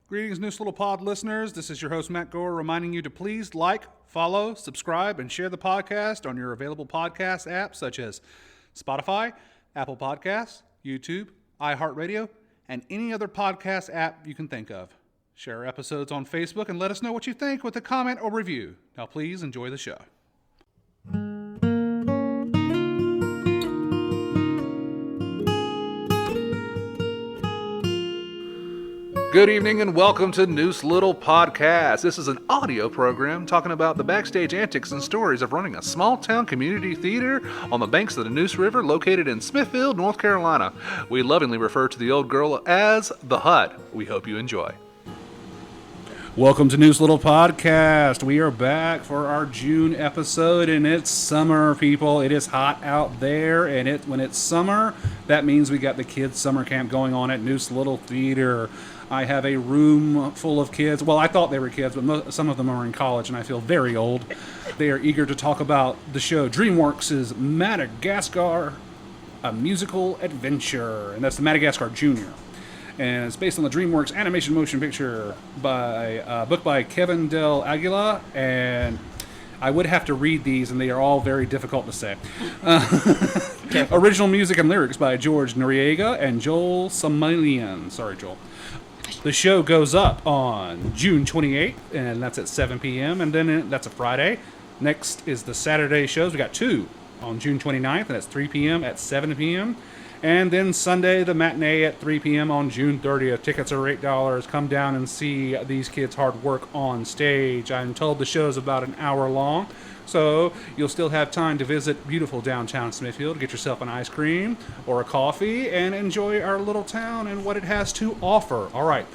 Greetings, Neuse Little Pod listeners. This is your host, Matt Gore, reminding you to please like, follow, subscribe, and share the podcast on your available podcast apps such as Spotify, Apple Podcasts, YouTube, iHeartRadio, and any other podcast app you can think of. Share our episodes on Facebook and let us know what you think with a comment or review. Now, please enjoy the show. Good evening and welcome to Neuse Little Podcast. This is an audio program talking about the backstage antics and stories of running a small town community theater on the banks of the Neuse River located in Smithfield, North Carolina. We lovingly refer to the old girl as the Hut. We hope you enjoy. Welcome to Neuse Little Podcast. We are back for our June episode, and it's summer, people. It is hot out there, and when it's summer, that means we got the kids' summer camp going on at Neuse Little Theater. I have a room full of kids. Well, I thought they were kids, but some of them are in college, and I feel very old. They are eager to talk about the show DreamWorks' Madagascar, a musical adventure, and that's the Madagascar Junior. And it's based on the DreamWorks animation motion picture book by Kevin Del Aguila, and I would have to read these, and they are all very difficult to say. Original music and lyrics by George Noriega and Joel Samalian. Sorry, Joel. The show goes up on June 28th, and that's at 7 p.m., and then that's a Friday. Next is the Saturday shows. We got two on June 29th, and that's 3 p.m. at 7 p.m., and then Sunday, the matinee at 3 p.m. on June 30th. Tickets are $8. Come down and see these kids' hard work on stage. I'm told the show is about an hour long, so you'll still have time to visit beautiful downtown Smithfield, get yourself an ice cream or a coffee, and enjoy our little town and what it has to offer. All right,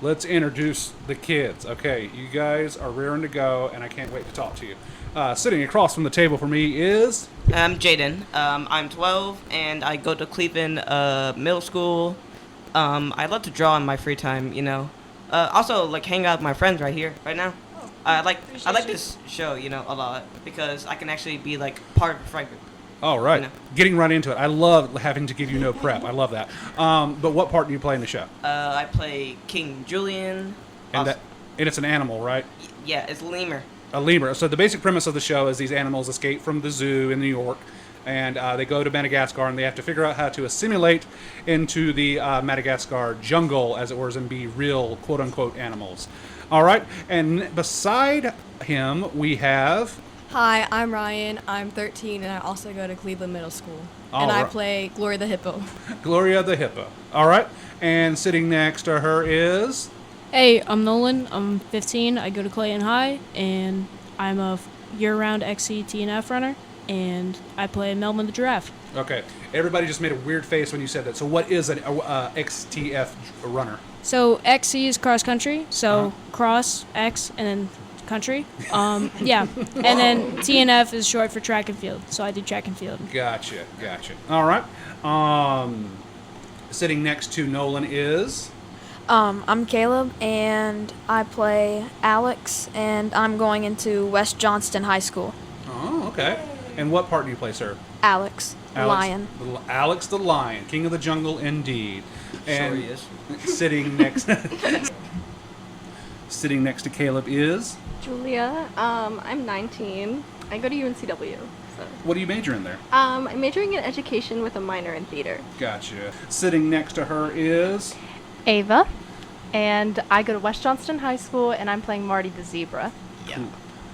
let's introduce the kids. Okay, you guys are rearing to go, and I can't wait to talk to you. Sitting across from the table for me is... I'm Jayden. I'm 12, and I go to Cleveland Middle School. I love to draw in my free time, you know. Also, like, hang out with my friends right here, right now. I like this show, you know, a lot, because I can actually be, like, part of a friend group. All right. You know? Getting right into it. I love having to give you no prep. I love that. But what part do you play in the show? I play King Julian. And it's an animal, right? Yeah, it's lemur. A lemur. So the basic premise of the show is these animals escape from the zoo in New York, and they go to Madagascar, and they have to figure out how to assimilate into the Madagascar jungle, as it were, and be real quote-unquote animals. All right, and beside him, we have... Hi, I'm Ryan. I'm 13, and I also go to Cleveland Middle School. I play Gloria the Hippo. Gloria the Hippo. All right, and sitting next to her is... Hey, I'm Nolan. I'm 15. I go to Clayton High, and I'm a year-round XC TNF runner, and I play Melvin the Giraffe. Okay. Everybody just made a weird face when you said that. So what is an XTF runner? So XC is cross country, so cross, X, and then country. Yeah. And then TNF is short for track and field, so I do track and field. Gotcha. All right. Sitting next to Nolan is... I'm Caleb, and I play Alex, and I'm going into West Johnston High School. Oh, okay. And what part do you play, sir? Alex, the lion. Alex the lion, king of the jungle indeed. And Sure he is. sitting next to Caleb is... Julia. I'm 19. I go to UNCW. So. What do you major in there? I'm majoring in education with a minor in theater. Gotcha. Sitting next to her is... Ava, and I go to West Johnston High School, and I'm playing Marty the Zebra. Yeah.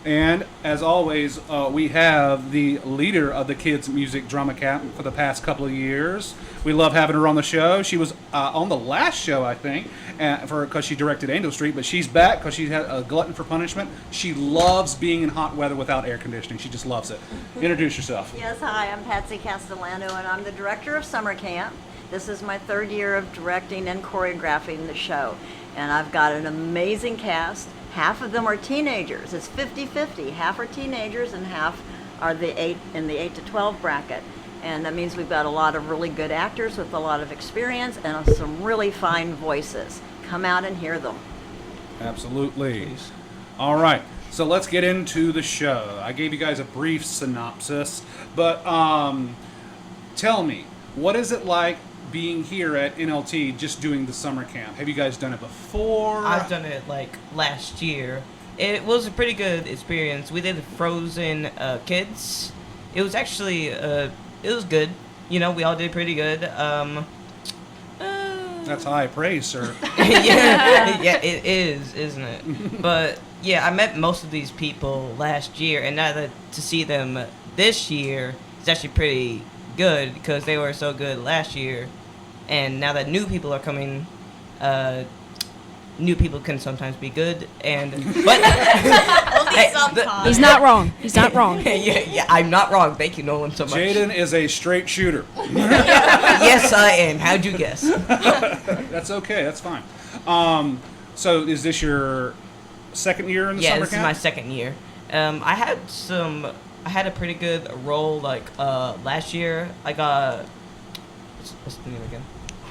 And, as always, we have the leader of the Kids Music Drama Camp for the past couple of years. We love having her on the show. She was on the last show, I think, because she directed Angel Street, but she's back because she's had a glutton for punishment. She loves being in hot weather without air conditioning. She just loves it. Introduce yourself. Yes, hi, I'm Patsy Castellano, and I'm the director of summer camp. This is my third year of directing and choreographing the show, and I've got an amazing cast. Half of them are teenagers. It's 50-50. Half are teenagers and half are in the 8 to 12 bracket. And that means we've got a lot of really good actors with a lot of experience and some really fine voices. Come out and hear them. Absolutely. Please. All right. So let's get into the show. I gave you guys a brief synopsis, but tell me, what is it like being here at NLT, just doing the summer camp? Have you guys done it before? I've done it like last year. It was a pretty good experience. We did Frozen Kids. It was actually it was good. You know, we all did pretty good. That's high praise, sir. yeah, it is, isn't it? But yeah, I met most of these people last year, and now that to see them this year, it's actually pretty good because they were so good last year, and now that new people are coming, new people can sometimes be good, and but He's not wrong. He's not wrong. yeah, I'm not wrong. Thank you, Nolan, so much. Jayden is a straight shooter. Yes, I am. How'd you guess? That's okay. That's fine. So is this your second year in the summer this camp? is my second year. I had a pretty good role like last year. I got what's the name again?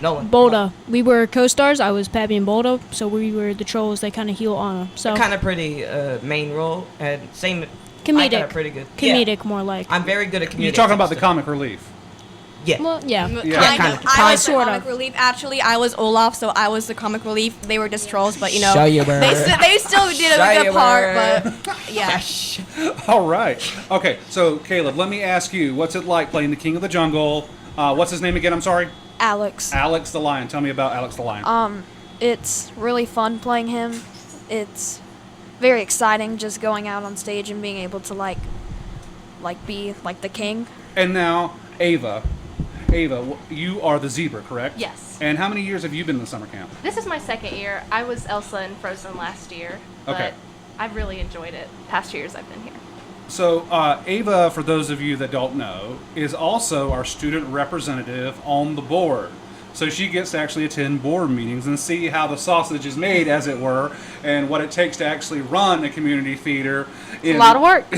Nolan. Bolda. We were co-stars. I was Pappy and Bolda, so we were the trolls that kind of heal Anna. So Kind of pretty main role and same. comedic. I got it pretty good. Comedic, more like. I'm very good at comedic. You're talking about the stuff. comic relief. Yeah. Well, yeah. Kind of. I was the Sort comic of. relief. Actually, I was Olaf, so I was the comic relief. They were just trolls, but you know, Show you where. they still did a good part. But yeah. All right. Okay, so Caleb, let me ask you, what's it like playing the King of the Jungle? What's his name again? I'm sorry? Alex. Alex the Lion. Tell me about Alex the Lion. It's really fun playing him. It's very exciting just going out on stage and being able to like be like the king. And now, Ava, you are the zebra, correct? Yes. And how many years have you been in the summer camp? This is my second year. I was Elsa in Frozen last year, but Okay. I've really enjoyed it. Past years I've been here. So, Ava, for those of you that don't know, is also our student representative on the board. So she gets to actually attend board meetings and see how the sausage is made, as it were, and what it takes to actually run a community theater. A lot of work.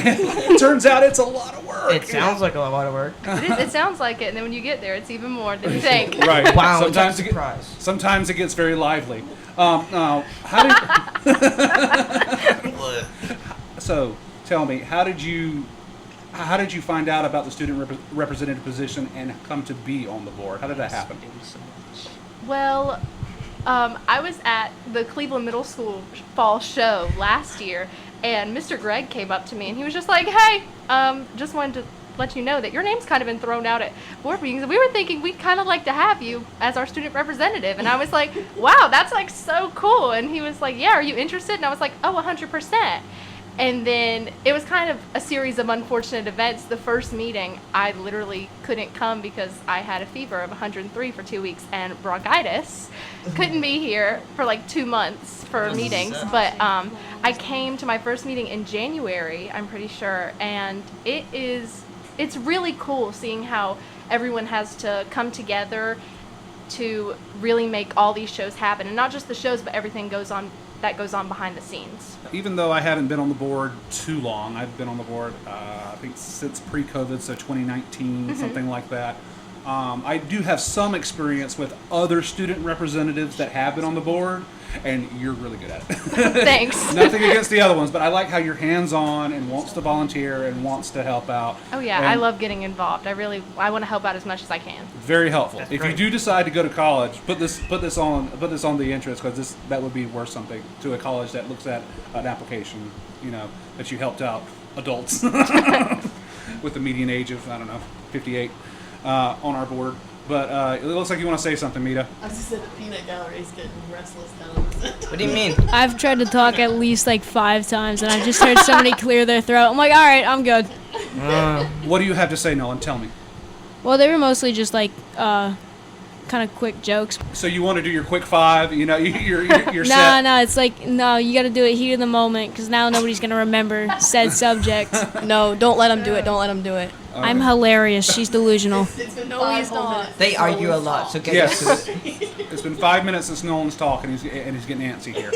Turns out it's a lot of work. It sounds like a lot of work. It sounds like it, and then when you get there, it's even more than you think. Right. Wow, Sometimes it's a surprise. sometimes it gets very lively. How did? So tell me, how did you find out about the student representative position and come to be on the board? How did that happen? Well, I was at the Cleveland Middle School fall show last year, and Mr. Greg came up to me, and he was just like, hey, just wanted to let you know that your name's kind of been thrown out at board meetings, and we were thinking we'd kind of like to have you as our student representative. And I was like, wow, that's like so cool. And he was like, yeah, are you interested? And I was like, oh, 100%. And then it was kind of a series of unfortunate events. The first meeting, I literally couldn't come because I had a fever of 103 for 2 weeks and bronchitis. Couldn't be here for like 2 months for meetings. But I came to my first meeting in January, I'm pretty sure. And it's really cool seeing how everyone has to come together to really make all these shows happen. And not just the shows, but everything that goes on behind the scenes. Even though I haven't been on the board too long, I've been on the board, I think, since pre-COVID, so 2019, something like that. I do have some experience with other student representatives that have been on the board, and you're really good at it. Thanks. Nothing against the other ones, but I like how you're hands-on and wants to volunteer and wants to help out. Oh yeah, And I love getting involved. I want to help out as much as I can. very helpful. That's If great. you do decide to go to college, put this on the entrance, because that would be worth something to a college that looks at an application, that you helped out adults with the median age of 58 on our board. But it looks like you want to say something, Mita. I just said the peanut gallery is getting restless now. What do you mean? I've tried to talk at least like 5 times, and I just heard somebody clear their throat. I'm like, all right, I'm good. What do you have to say, Nolan? Tell me. Well, they were mostly just like kind of quick jokes. So you want to do your quick five? You're No, set. it's like, no, you got to do it heat of the moment, because now nobody's going to remember said subject. No, don't let them do it. Don't let them do it. I'm hilarious. She's delusional. It's been No, 5 he's whole not. minutes. They since argue a Nolan's lot, talk. so get Yes. used to it. It's been 5 minutes since Nolan's talking, and he's getting antsy here.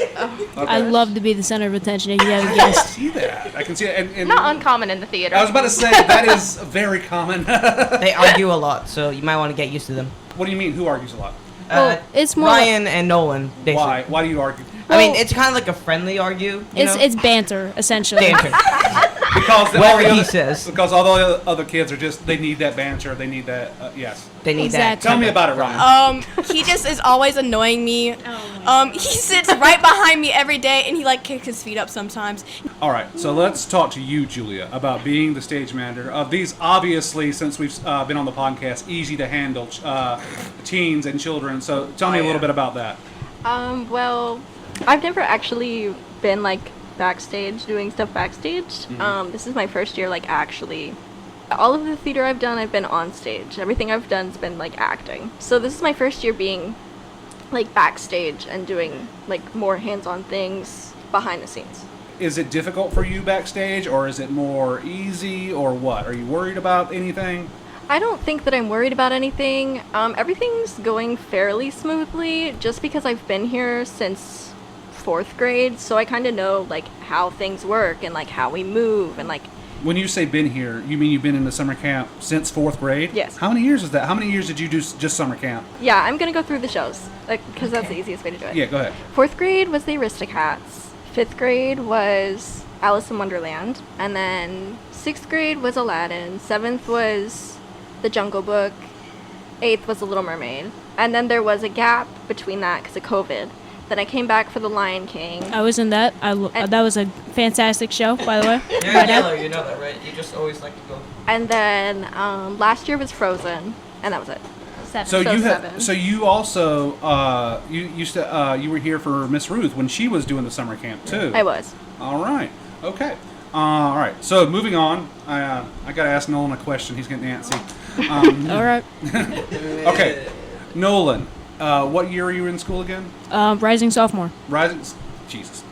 I love to be the center of attention if you haven't guessed. See that? I can see it. And Not uncommon in the theater. I was about to say that is very common. They argue a lot, so you might want to get used to them. What do you mean? Who argues a lot? Well, it's more Ryan and Nolan. Basically. Why? Why do you argue? I mean, it's kind of like a friendly argue. It's banter, essentially. Banter. Because Whatever he says. Because all the other kids are just, they need that banter. They need that, yes. They need Exactly. Tell me about it, Ryan. He just is always annoying me. He sits right behind me every day, and he like kicks his feet up sometimes. All right, so let's talk to you, Julia, about being the stage manager of these. Obviously, since we've been on the podcast, easy to handle teens and children. So tell me a little bit about that. Well, I've never actually been like backstage doing stuff backstage. This is my first year like actually. All of the theater I've done, I've been on stage. Everything I've done's been like acting. So this is my first year being like backstage and doing like more hands-on things behind the scenes. Is it difficult for you backstage, or is it more easy, or what? Are you worried about anything? I don't think that I'm worried about anything. Everything's going fairly smoothly just because I've been here since 4th grade, so I kind of know like how things work and like how we move and like. When you say been here, you mean you've been in the summer camp since 4th grade? Yes. How many years is that? How many years did you do just summer camp? Yeah, I'm gonna go through the shows because that's the easiest way to do it. Yeah, go ahead. 4th grade was the Aristocats. 5th grade was Alice in Wonderland, and then 6th grade was Aladdin. 7th was The Jungle Book. 8th was The Little Mermaid, and then there was a gap between that because of COVID. Then I came back for The Lion King. I was in that. That was a fantastic show, by the way. You're a yellow, you know that, right? You just always like to go. And then last year was Frozen, and that was it. 7. So you seven. have, so you also you used to you were here for Miss Ruth when she was doing the summer camp too. I was. All right. Okay. All right. So moving on, I got to ask Nolan a question. He's getting antsy. All right. Okay, Nolan. What year are you in school again? Rising sophomore. Rising. Jesus.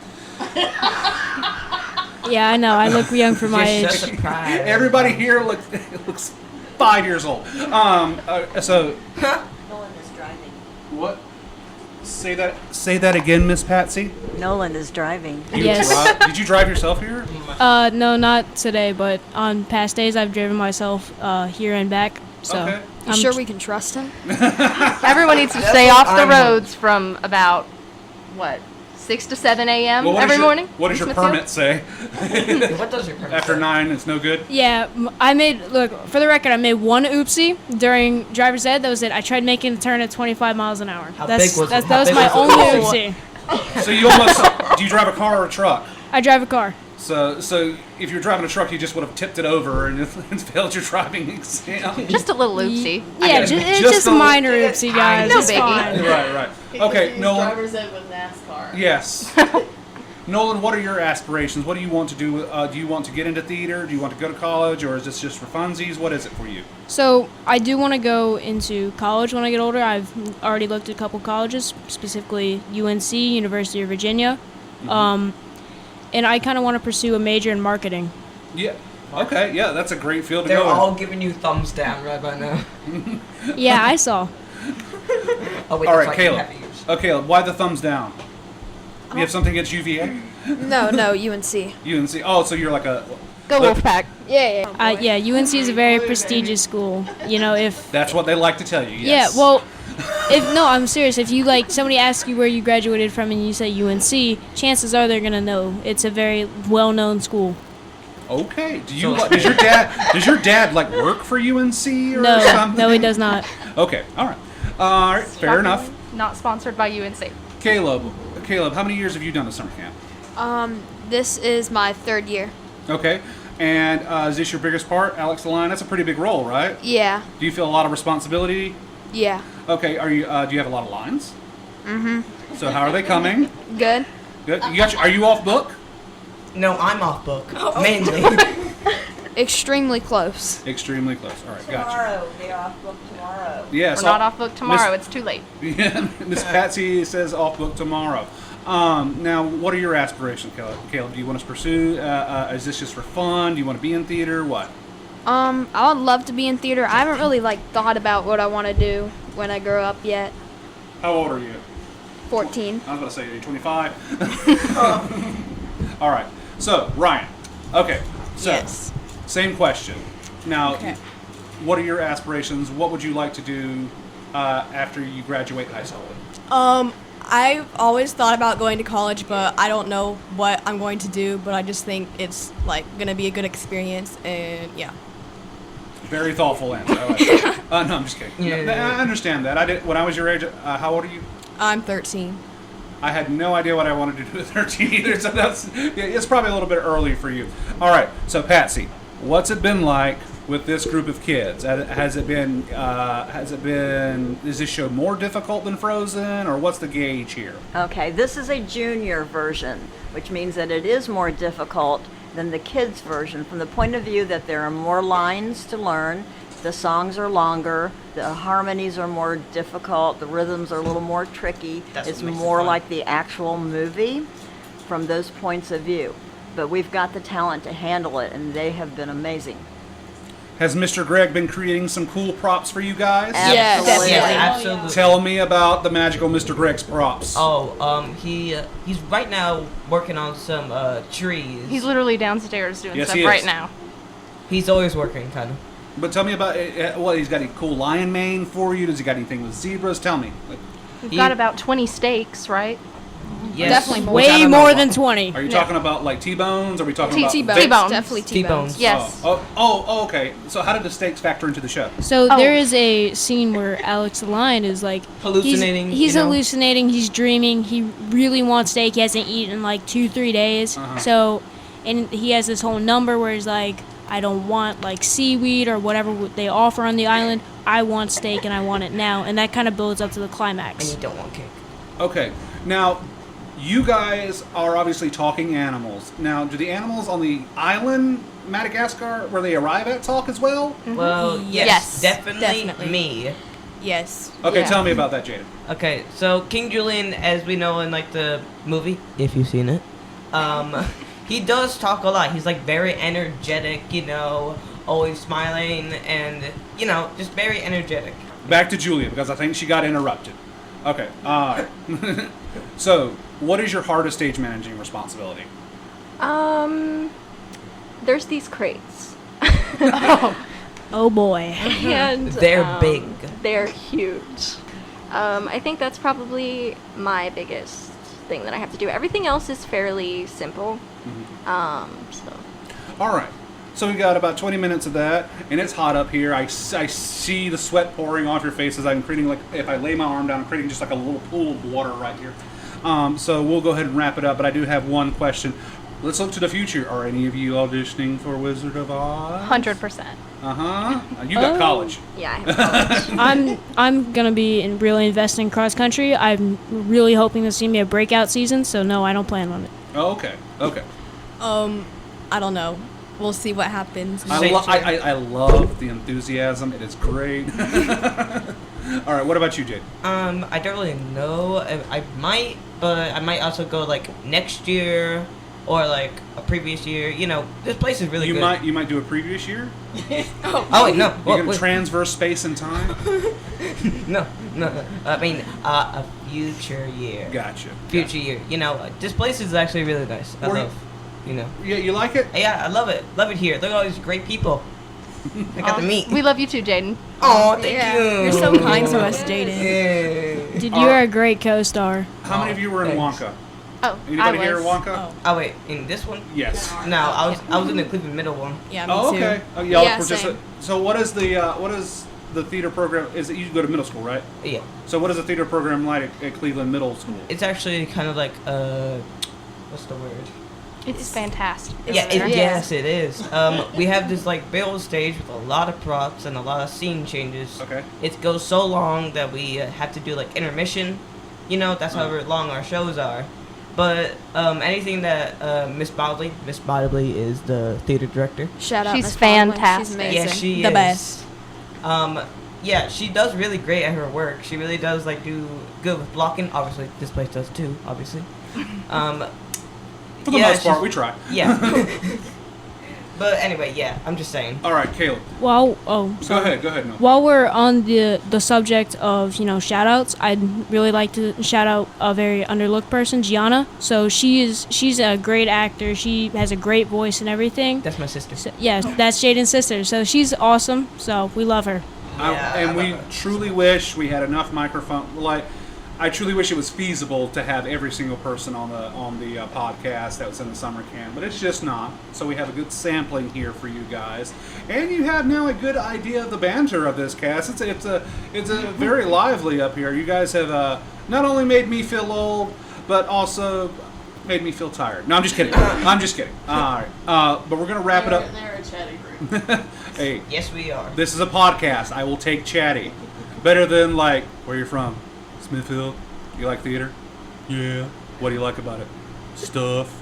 Yeah, I know. I look young for my age. Just surprised. Everybody here looks 5 years old. So. Nolan is driving. What? Say that again, Miss Patsy. Nolan is driving. Yes. Did you drive yourself here? No, not today, but on past days I've driven myself here and back. So Okay. You sure we can trust him? Everyone needs to stay off the roads from about, 6 to 7 a.m. Well, every morning? What does in your Smithfield? permit say? What does your permit After say? 9, it's no good. Yeah, for the record, I made one oopsie during driver's ed. That was it. I tried making a turn at 25 miles an hour. How big was it? That How was big my was only it? oopsie. So you almost do you drive a car or a truck? I drive a car. So if you're driving a truck, you just would have tipped it over and failed your driving exam. Just a little oopsie. Yeah, it's Just just a a little- minor oopsie, guys. No It's biggie. fine. Right. Okay, Nolan. Driver's ed with NASCAR. Yes. Nolan, what are your aspirations? What do you want to do? Do you want to get into theater? Do you want to go to college, or is this just for funsies? What is it for you? So I do want to go into college when I get older. I've already looked at a couple colleges, specifically UNC, University of Virginia. And I kind of want to pursue a major in marketing. Yeah. Okay. Yeah, that's a great field to They're go in. all giving you thumbs down right by now. Yeah, I saw. Oh, wait, All that's right, like Caleb. happy years. Okay, why the thumbs down? You have something against UVA? No, UNC. UNC. Oh, so you're like a. Go Wolfpack. Yeah. Yeah, UNC is a very prestigious school. You know, if That's what they like to tell you. Yes. yeah, well, I'm serious. If you somebody asks you where you graduated from and you say UNC, chances are they're gonna know. It's a very well-known school. Okay. Does your dad like work for UNC or No, something? no, he does not. Okay. All right. All right. Fair enough. Not sponsored by UNC. Caleb, how many years have you done the summer camp? This is my 3rd year. Okay. And is this your biggest part, Alex the Lion? That's a pretty big role, right? Yeah. Do you feel a lot of responsibility? Yeah. Okay. Are you? Do you have a lot of lines? Mm-hmm. So how are they coming? Good. Good. Are you off book? No, I'm off book. Mainly. Extremely close. Extremely close. All right. Gotcha. Tomorrow. They're off book tomorrow. Yeah. We're so not off book tomorrow. It's too late. Yeah, Miss Patsy says off book tomorrow. Now, what are your aspirations, Caleb? Do you want to pursue? Is this just for fun? Do you want to be in theater? What? I would love to be in theater. I haven't really thought about what I want to do when I grow up yet. How old are you? 14. I was going to say, are you 25? All right. So, Ryan. Okay. So, Yes. same question. Now, Okay. what are your aspirations? What would you like to do after you graduate high school? I've always thought about going to college, but I don't know what I'm going to do. But I just think it's like gonna be a good experience, and yeah. Very thoughtful answer. I like it. No, I'm just kidding. I understand that. I did when I was your age. How old are you? I'm 13. I had no idea what I wanted to do at 13 either, so it's probably a little bit early for you. All right, so Patsy, what's it been like with this group of kids? Has it been, is this show more difficult than Frozen, or what's the gauge here? Okay, this is a junior version, which means that it is more difficult than the kids' version from the point of view that there are more lines to learn, the songs are longer, the harmonies are more difficult, the rhythms are a little more tricky. It's more like the actual movie from those points of view. But we've got the talent to handle it, and they have been amazing. Has Mr. Greg been creating some cool props for you guys? Yes. Absolutely. Yes, absolutely. Tell me about the magical Mr. Greg's props. He's right now working on some trees. He's literally downstairs doing Yes, stuff he is. right now. He's always working, kind of. But tell me about what he's got. Any cool lion mane for you? Does he got anything with zebras? Tell me. We've got about 20 steaks, right? Yes. Definitely more. Way more than 20. Are you talking about like T-bones? Are we talking about T-bones. T-bones. Definitely T-bones. T-bones. Yes. Oh, okay. So how did the steaks factor into the show? So Oh. there is a scene where Alex the lion is like Hallucinating, He's you know? hallucinating. He's dreaming. He really wants steak. He hasn't eaten in like 2-3 days. So, and he has this whole number where he's like, I don't want like seaweed or whatever they offer on the island. I want steak and I want it now. And that kind of builds up to the And climax. you don't want cake. Okay. Now, you guys are obviously talking animals. Now, do the animals on the island, Madagascar, where they arrive at, talk as well? Well, yes, Yes, definitely, definitely. me. Yes. Okay, Yeah. tell me about that, Jayden. Okay, so King Julian, as we know in like the movie, if you've seen it, he does talk a lot. He's like very energetic, you know, always smiling, and you know, just very energetic. Back to Julia, because I think she got interrupted. Okay. So, what is your hardest stage managing responsibility? There's these crates. Oh boy. And They're big. They're huge. I think that's probably my biggest thing that I have to do. Everything else is fairly simple. So All right. So we got about 20 minutes of that, and it's hot up here. I see the sweat pouring off your faces. I'm creating like, if I lay my arm down, I'm creating just like a little pool of water right here. So we'll go ahead and wrap it up, but I do have one question. Let's look to the future. Are any of you auditioning for Wizard of Oz? 100%. You got college. yeah, I have college. I'm gonna be really investing in cross country. I'm really hoping this is gonna be a breakout season. So no, I don't plan on it. Oh, okay. Okay. I don't know. We'll see what happens. I love the enthusiasm. It is great. All right. What about you, Jade? I don't really know. I might, but I might also go like next year or like a previous year. You know, this place is really You good. might do a previous year. Oh wait, no. You're gonna transverse space and time. No. I mean, a future year. Gotcha. Future year. You know, this place is actually really nice. I Were you- love. You know. Yeah, you like it? Yeah, I love it. Love it here. Look at all these great people. I got to meet. We love you too, Jayden. Oh, thank Yeah. you. You're so kind to us, Jayden. Yeah. Dude, you're a great co-star. How many of you were in Thanks. Wonka? Oh, Anybody I here was. in Wonka? Oh wait, in this one? Yes. No, I was in the Cleveland Middle one. Yeah, me Oh, too. okay. Oh, y'all Yeah, were just same. so what is the theater program? Is it you go to middle school, right? Yeah. So what is the theater program like at Cleveland Middle School? It's actually kind of like what's the word? It's fantastic. Yes, it is. We have this like build stage with a lot of props and a lot of scene changes. Okay. It goes so long that we have to do like intermission. You know, that's how long our shows are. But anything that Miss Bodley is the theater director. Shout out She's Miss Baldwin. fantastic. She's amazing. Yeah, she The is. best. Yeah, she does really great at her work. She really does like do good with blocking. Obviously, this place does too. Obviously. For the most part, we try. Yeah. But anyway, yeah, I'm just saying. All right, Caleb. Go ahead, no. While we're on the subject of shout outs, I'd really like to shout out a very underlooked person, Gianna. So she's a great actor. She has a great voice and everything. That's my sister. So, yeah, that's Jayden's sister. So she's awesome. So we love her. And we truly wish we had enough microphone. Like, I truly wish it was feasible to have every single person on the podcast that was in the summer camp, but it's just not. So we have a good sampling here for you guys, and you have now a good idea of the banter of this cast. It's a very lively up here. You guys have not only made me feel old, but also made me feel tired. No, I'm just kidding. I'm just kidding. All right, but we're gonna wrap it up. They're a chatty group. Hey, Yes, we are. this is a podcast. I will take chatty. Better than like, where you from? Smithfield? You like theater? Yeah. What do you like about it? Stuff.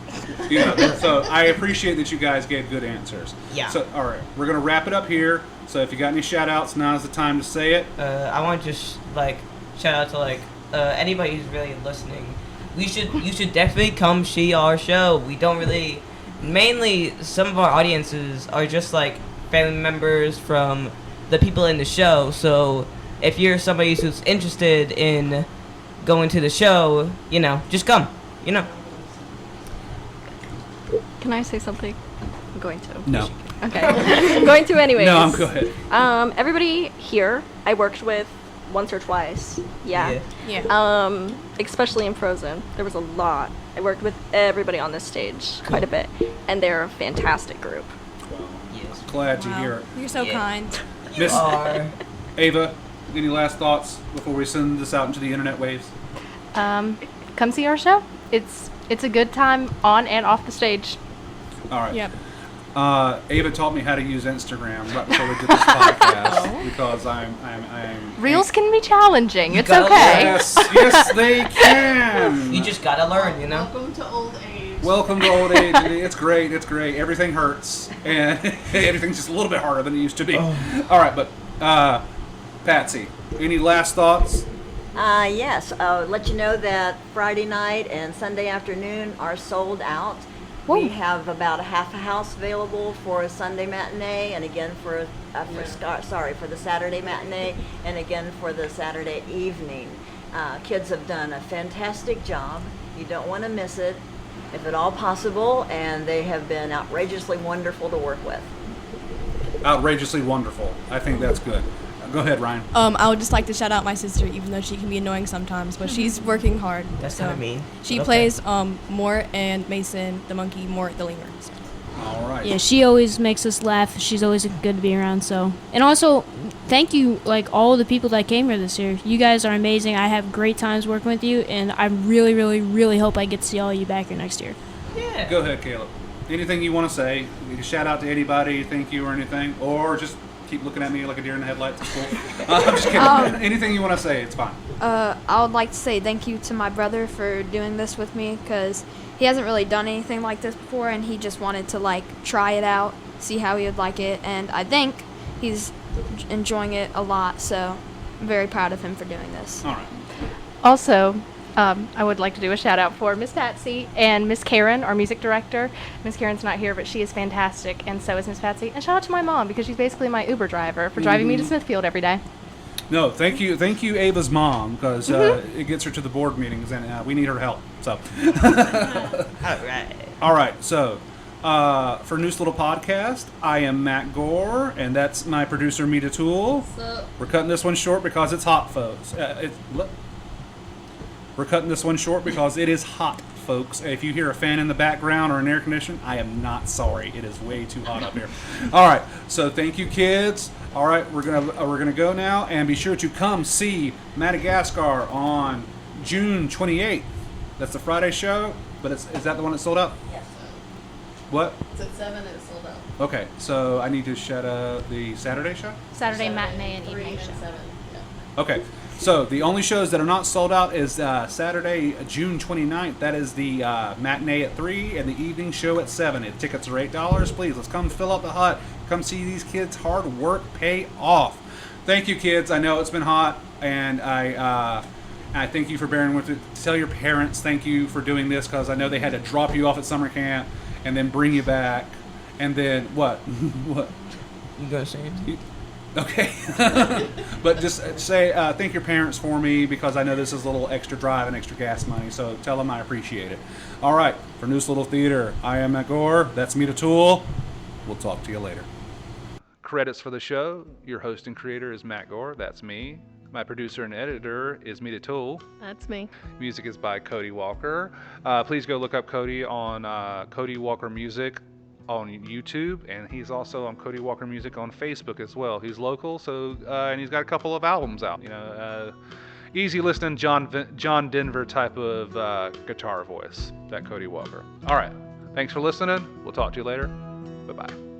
You know, so I appreciate that you guys gave good answers. Yeah. So, all right, we're gonna wrap it up here. So if you got any shout outs, now's the time to say it. I want to just shout out to anybody who's really listening. You should definitely come see our show. We don't really, mainly some of our audiences are just family members from the people in the show. So if you're somebody who's interested in going to the show, just come. Can I say something? I'm going to. No. Okay. I'm going to anyways. No, I'm good. Everybody here, I worked with once or twice. Yeah. Yeah. Especially in Frozen. There was a lot. I worked with everybody on this stage quite a bit. And they're a fantastic group. Yes. Glad to Wow. hear it. You're so Yeah. kind. You Miss- are. Ava, any last thoughts before we send this out into the internet waves? Come see our show. It's a good time on and off the stage. All right. Yep. Ava taught me how to use Instagram right before we did this podcast because I'm Reels can be challenging. It's gotta okay. Yes, they can. You just gotta learn, Welcome to old age. Welcome to old age. It's great. It's great. Everything hurts, and everything's just a little bit harder than it used to be. All right, but Patsy, any last thoughts? Yes, let you know that Friday night and Sunday afternoon are sold out. We have about a half a house available for a Sunday matinee, and again for the Saturday matinee, and again for the Saturday evening. Kids have done a fantastic job. You don't want to miss it, if at all possible, and they have been outrageously wonderful to work with. Outrageously wonderful. I think that's good. Go ahead, Ryan. I would just like to shout out my sister, even though she can be annoying sometimes, but she's working hard. That's kinda mean, She but okay. plays Mort and Mason, the monkey, Mort, the lemur. So. All right. Yeah, she always makes us laugh. She's always good to be around. So, and also, thank you, all the people that came here this year. You guys are amazing. I have great times working with you, and I really, really, really hope I get to see all of you back here next year. Yeah. Go ahead, Caleb. Anything you want to say? You can shout out to anybody, thank you, or anything, or just keep looking at me like a deer in the headlights. It's cool. I'm just kidding. Anything you want to say, it's fine. I would like to say thank you to my brother for doing this with me because he hasn't really done anything like this before, and he just wanted to try it out, see how he would like it, and I think he's enjoying it a lot. So I'm very proud of him for doing this. All right. Also, I would like to do a shout out for Miss Patsy and Miss Karen, our music director. Miss Karen's not here, but she is fantastic, and so is Miss Patsy. And shout out to my mom because she's basically my Uber driver for driving me to Smithfield every day. No, thank you, Ava's mom, because it gets her to the board meetings, and we need her help. So, all right. So, for Neuse Little Podcast, I am Matt Gore, and that's my producer, Mita Toole. We're cutting this one short because it's hot, folks. We're cutting this one short because it is hot, folks. If you hear a fan in the background or an air conditioner, I am not sorry. It is way too hot up here. All right. So thank you, kids. All right, we're gonna go now, and be sure to come see Madagascar on June 28th. That's the Friday show, but is that the one that sold out? Yes. What? It's at 7 and it's sold out. Okay, so I need to shout out the Saturday show. Saturday matinee and 3 evening and show. 7. Yeah. Okay, so the only shows that are not sold out is Saturday, June 29th. That is the matinee at 3 and the evening show at 7. The tickets are $8. Please, let's come fill up the hut. Come see these kids' hard work pay off. Thank you, kids. I know it's been hot, and I thank you for bearing with it. Tell your parents thank you for doing this, because I know they had to drop you off at summer camp and then bring you back. And then, what? What? You gonna say it? Okay. But just say thank your parents for me, because I know this is a little extra drive and extra gas money, so tell them I appreciate it. All right, for Neuse Little Theater, I am Matt Gore. That's Mita Toole. We'll talk to you later. Credits for the show. Your host and creator is Matt Gore. That's me. My producer and editor is Mita Toole. That's me. Music is by Cody Walker. Please go look up Cody on Cody Walker Music on YouTube, and he's also on Cody Walker Music on Facebook as well. He's local, so and he's got a couple of albums out. Easy listening, John Denver type of guitar voice. That Cody Walker. All right, thanks for listening. We'll talk to you later. Bye bye.